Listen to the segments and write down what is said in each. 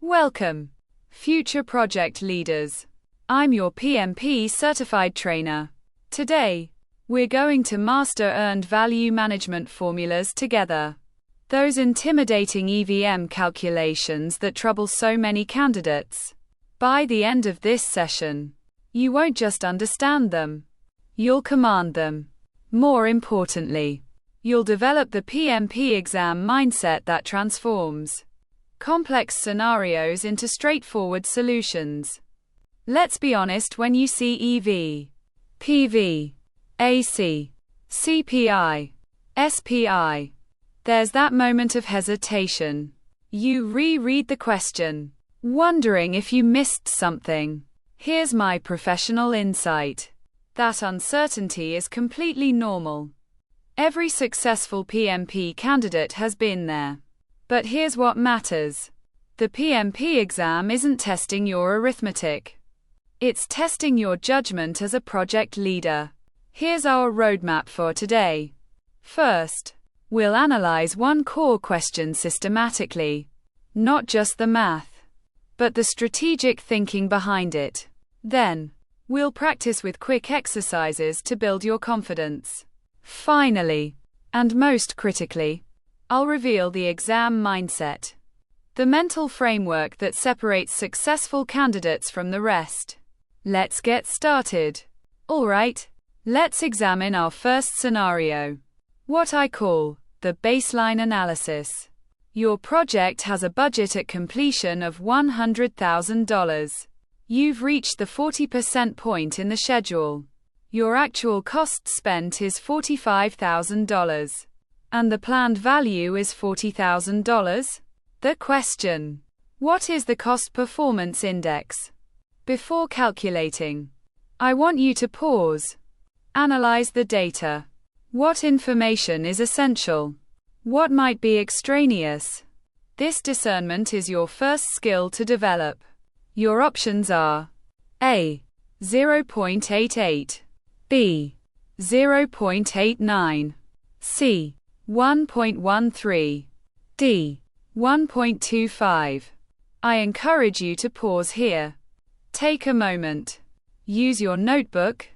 Welcome, future project leaders. I'm your PMP certified trainer. Today, we're going to master earned value management formulas together. Those intimidating EVM calculations that trouble so many candidates. By the end of this session, you won't just understand them, you'll command them. More importantly, you'll develop the PMP exam mindset that transforms complex scenarios into straightforward solutions. Let's be honest, when you see EV, PV, AC, CPI, SPI, there's that moment of hesitation. You reread the question, wondering if you missed something. Here's my professional insight. That uncertainty is completely normal. Every successful PMP candidate has been there. But here's what matters. The PMP exam isn't testing your arithmetic. It's testing your judgment as a project leader. Here's our roadmap for today. First, we'll analyze one core question systematically. Not just the math, but the strategic thinking behind it. Then, we'll practice with quick exercises to build your confidence. Finally, and most critically, I'll reveal the exam mindset, the mental framework that separates successful candidates from the rest. Let's get started. Alright, let's examine our first scenario. What I call the baseline analysis. Your project has a budget at completion of $100,000. You've reached the 40% point in the schedule. Your actual cost spent is $45,000. And the planned value is $40,000? The question: what is the cost performance index? Before calculating, I want you to pause. Analyze the data. What information is essential? What might be extraneous? This discernment is your first skill to develop. Your options are A. 0.88, B. 0.89, C. 1.13, D. 1.25. I encourage you to pause here. Take a moment. Use your notebook.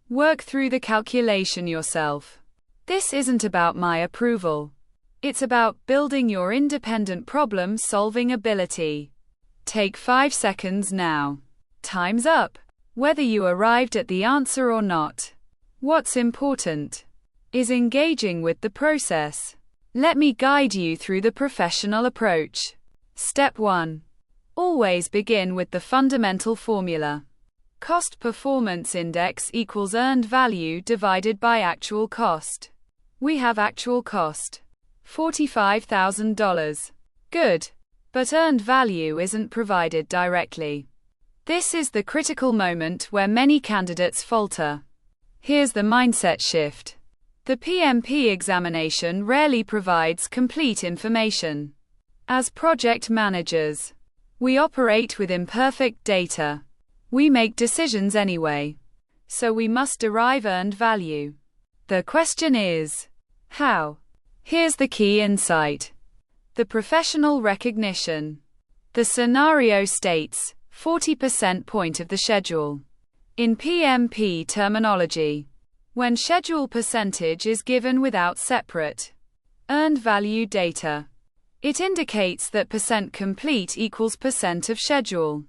Work through the calculation yourself. This isn't about my approval. It's about building your independent problem-solving ability. Take 5 seconds now. Time's up. Whether you arrived at the answer or not, what's important is engaging with the process. Let me guide you through the professional approach. Step 1. Always begin with the fundamental formula. Cost performance index equals earned value divided by actual cost. We have actual cost, $45,000. Good. But earned value isn't provided directly. This is the critical moment where many candidates falter. Here's the mindset shift. The PMP examination rarely provides complete information. As project managers, we operate with imperfect data. We make decisions anyway. So we must derive earned value. The question is, how? Here's the key insight. The professional recognition. The scenario states 40% point of the schedule. In PMP terminology, when schedule percentage is given without separate earned value data, it indicates that percent complete equals percent of schedule.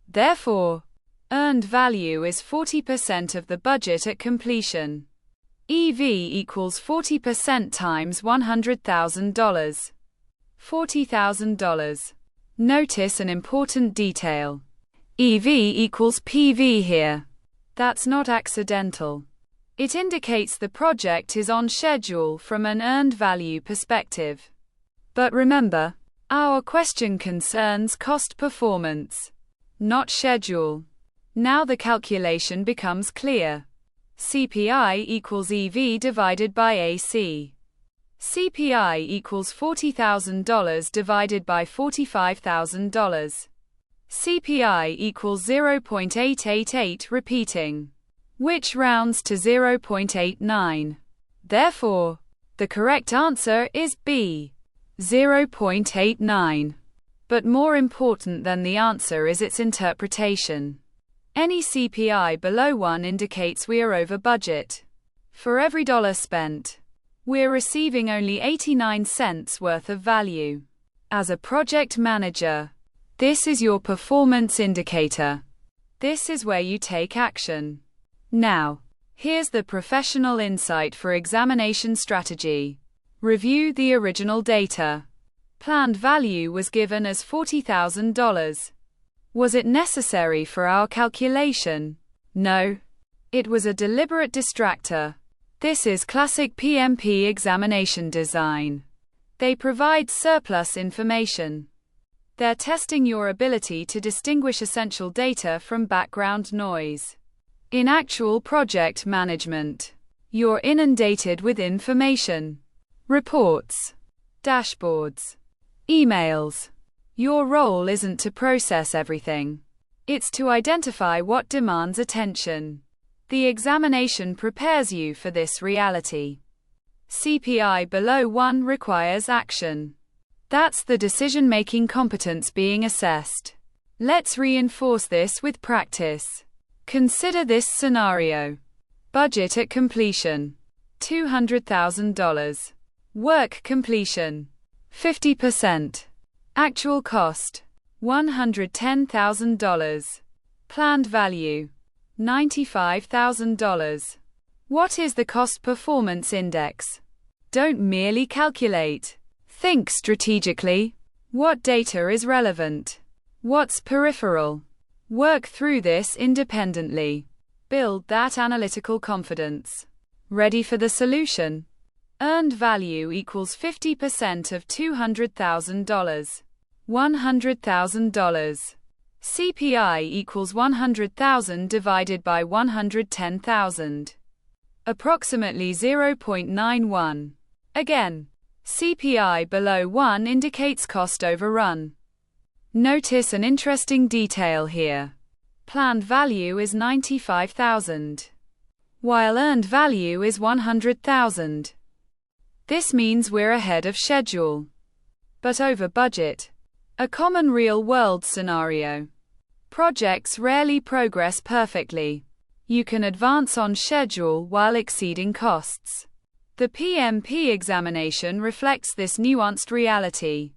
Therefore, earned value is 40% of the budget at completion. EV equals 40% times $100,000. $40,000. Notice an important detail. EV equals PV here. That's not accidental. It indicates the project is on schedule from an earned value perspective. But remember, our question concerns cost performance, not schedule. Now the calculation becomes clear. CPI equals EV divided by AC. CPI equals $40,000 divided by $45,000. CPI equals 0.888 repeating, which rounds to 0.89. Therefore, the correct answer is B, 0.89. But more important than the answer is its interpretation. Any CPI below 1 indicates we are over budget. For every dollar spent, we're receiving only 89 cents worth of value. As a project manager, this is your performance indicator. This is where you take action. Now, here's the professional insight for examination strategy. Review the original data. Planned value was given as $40,000. Was it necessary for our calculation? No. It was a deliberate distractor. This is classic PMP examination design. They provide surplus information. They're testing your ability to distinguish essential data from background noise. In actual project management, you're inundated with information. Reports, dashboards, emails. Your role isn't to process everything. It's to identify what demands attention. The examination prepares you for this reality. CPI below 1 requires action. That's the decision-making competence being assessed. Let's reinforce this with practice. Consider this scenario. Budget at completion, $200,000. Work completion, 50%. Actual cost, $110,000. Planned value, $95,000. What is the cost performance index? Don't merely calculate. Think strategically. What data is relevant? What's peripheral? Work through this independently. Build that analytical confidence. Ready for the solution? Earned value equals 50% of $200,000. $100,000. CPI equals 100,000 divided by 110,000. Approximately 0.91. Again, CPI below 1 indicates cost overrun. Notice an interesting detail here. Planned value is 95,000, while earned value is 100,000. This means we're ahead of schedule, but over budget. A common real-world scenario. Projects rarely progress perfectly. You can advance on schedule while exceeding costs. The PMP examination reflects this nuanced reality.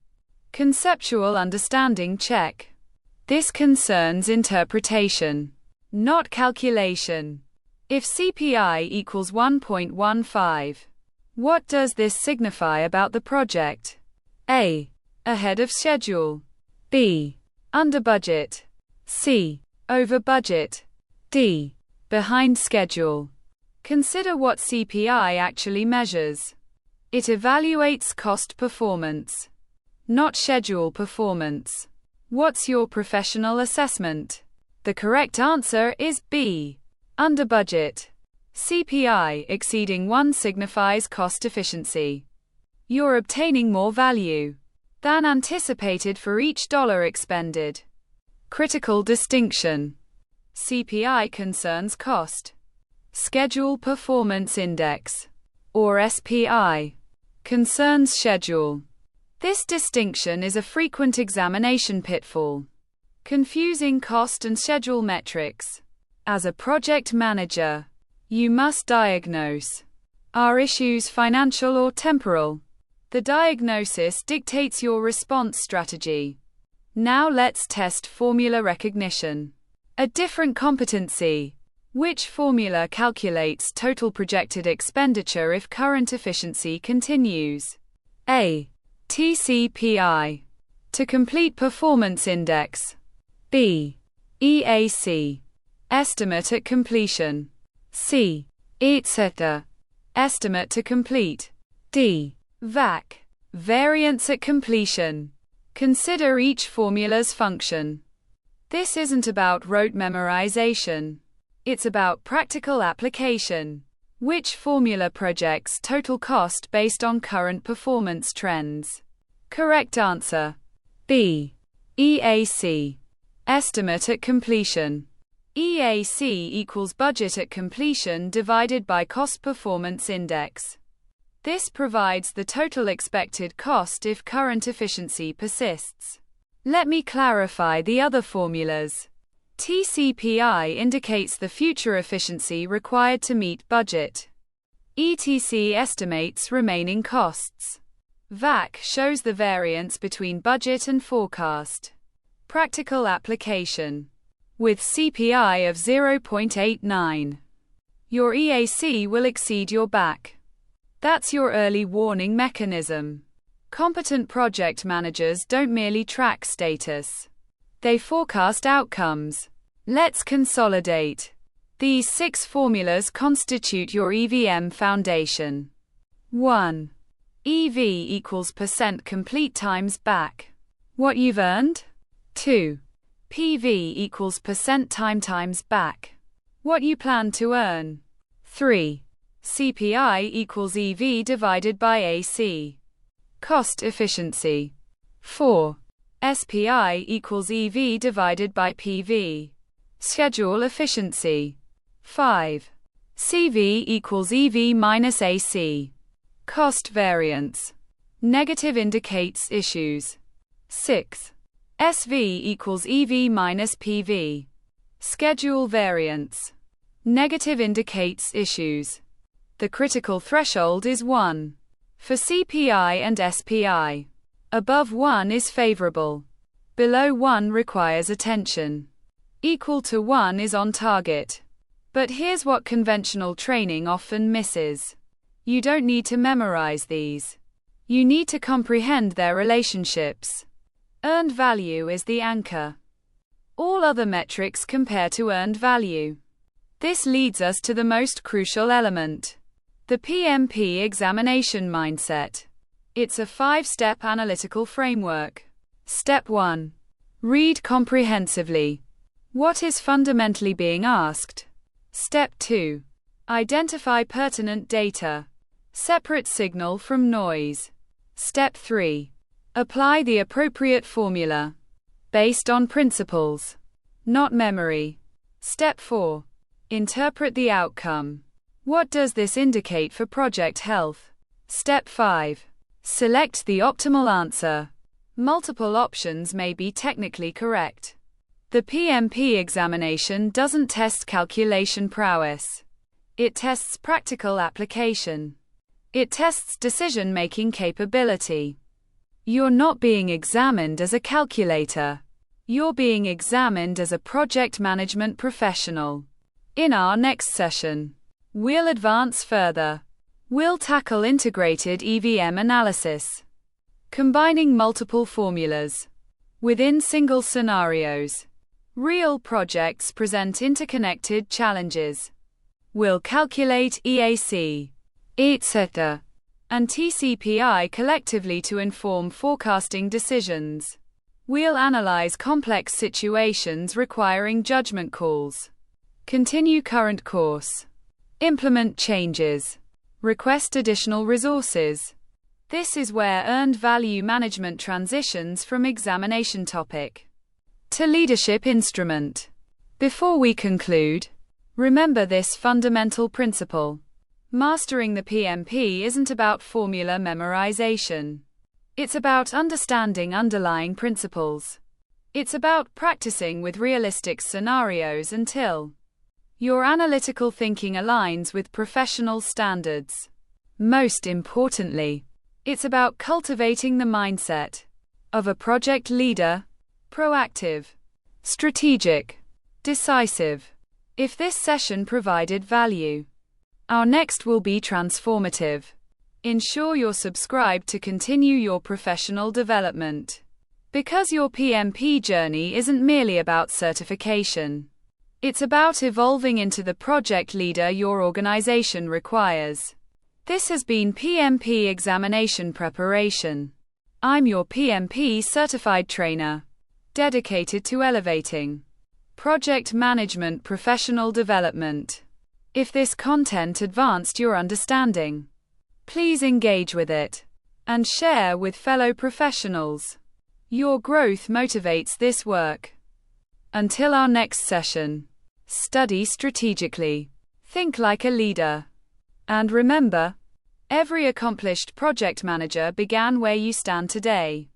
Conceptual understanding check. This concerns interpretation, not calculation. If CPI equals 1.15, what does this signify about the project? A. Ahead of schedule. B. Under budget. C. Over budget. D. Behind schedule. Consider what CPI actually measures. It evaluates cost performance, not schedule performance. What's your professional assessment? The correct answer is B. Under budget. CPI exceeding 1 signifies cost efficiency. You're obtaining more value than anticipated for each dollar expended. Critical distinction. CPI concerns cost. Schedule Performance Index, or SPI, concerns schedule. This distinction is a frequent examination pitfall, confusing cost and schedule metrics. As a project manager, you must diagnose: are issues financial or temporal? The diagnosis dictates your response strategy. Now let's test formula recognition. A different competency. Which formula calculates total projected expenditure if current efficiency continues? A. TCPI. To complete performance index. B. EAC. Estimate at completion. C. etc. Estimate to complete. D. VAC. Variance at completion. Consider each formula's function. This isn't about rote memorization. It's about practical application. Which formula projects total cost based on current performance trends? Correct answer. B. EAC. Estimate at completion. EAC equals budget at completion divided by cost performance index. This provides the total expected cost if current efficiency persists. Let me clarify the other formulas. TCPI indicates the future efficiency required to meet budget. ETC estimates remaining costs. VAC shows the variance between budget and forecast. Practical application. With CPI of 0.89, your EAC will exceed your BAC. That's your early warning mechanism. Competent project managers don't merely track status. They forecast outcomes. Let's consolidate. These 6 formulas constitute your EVM foundation. 1. EV equals % complete times BAC. What you've earned? 2. PV equals % time times BAC. What you plan to earn? 3. CPI equals EV divided by AC. Cost efficiency. 4. SPI equals EV divided by PV. Schedule efficiency. 5. CV equals EV minus AC. Cost variance. Negative indicates issues. 6. SV equals EV minus PV. Schedule variance. Negative indicates issues. The critical threshold is 1. For CPI and SPI. Above 1 is favorable. Below 1 requires attention. Equal to 1 is on target. But here's what conventional training often misses. You don't need to memorize these. You need to comprehend their relationships. Earned value is the anchor. All other metrics compare to earned value. This leads us to the most crucial element. The PMP examination mindset. It's a 5-step analytical framework. Step 1. Read comprehensively. What is fundamentally being asked? Step 2. Identify pertinent data. Separate signal from noise. Step 3. Apply the appropriate formula. Based on principles, not memory. Step 4. Interpret the outcome. What does this indicate for project health? Step 5. Select the optimal answer. Multiple options may be technically correct. The PMP examination doesn't test calculation prowess. It tests practical application. It tests decision-making capability. You're not being examined as a calculator. You're being examined as a project management professional. In our next session, we'll advance further. We'll tackle integrated EVM analysis, combining multiple formulas within single scenarios. Real projects present interconnected challenges. We'll calculate EAC, etc., and TCPI collectively to inform forecasting decisions. We'll analyze complex situations requiring judgment calls. Continue current course. Implement changes. Request additional resources. This is where earned value management transitions from examination topic to leadership instrument. Before we conclude, remember this fundamental principle. Mastering the PMP isn't about formula memorization. It's about understanding underlying principles. It's about practicing with realistic scenarios until your analytical thinking aligns with professional standards. Most importantly, it's about cultivating the mindset of a project leader, proactive, strategic, decisive. If this session provided value, our next will be transformative. Ensure you're subscribed to continue your professional development. Because your PMP journey isn't merely about certification. It's about evolving into the project leader your organization requires. This has been PMP Examination Preparation. I'm your PMP certified trainer, dedicated to elevating project management professional development. If this content advanced your understanding, please engage with it and share with fellow professionals. Your growth motivates this work. Until our next session, study strategically, think like a leader, and remember, every accomplished project manager began where you stand today.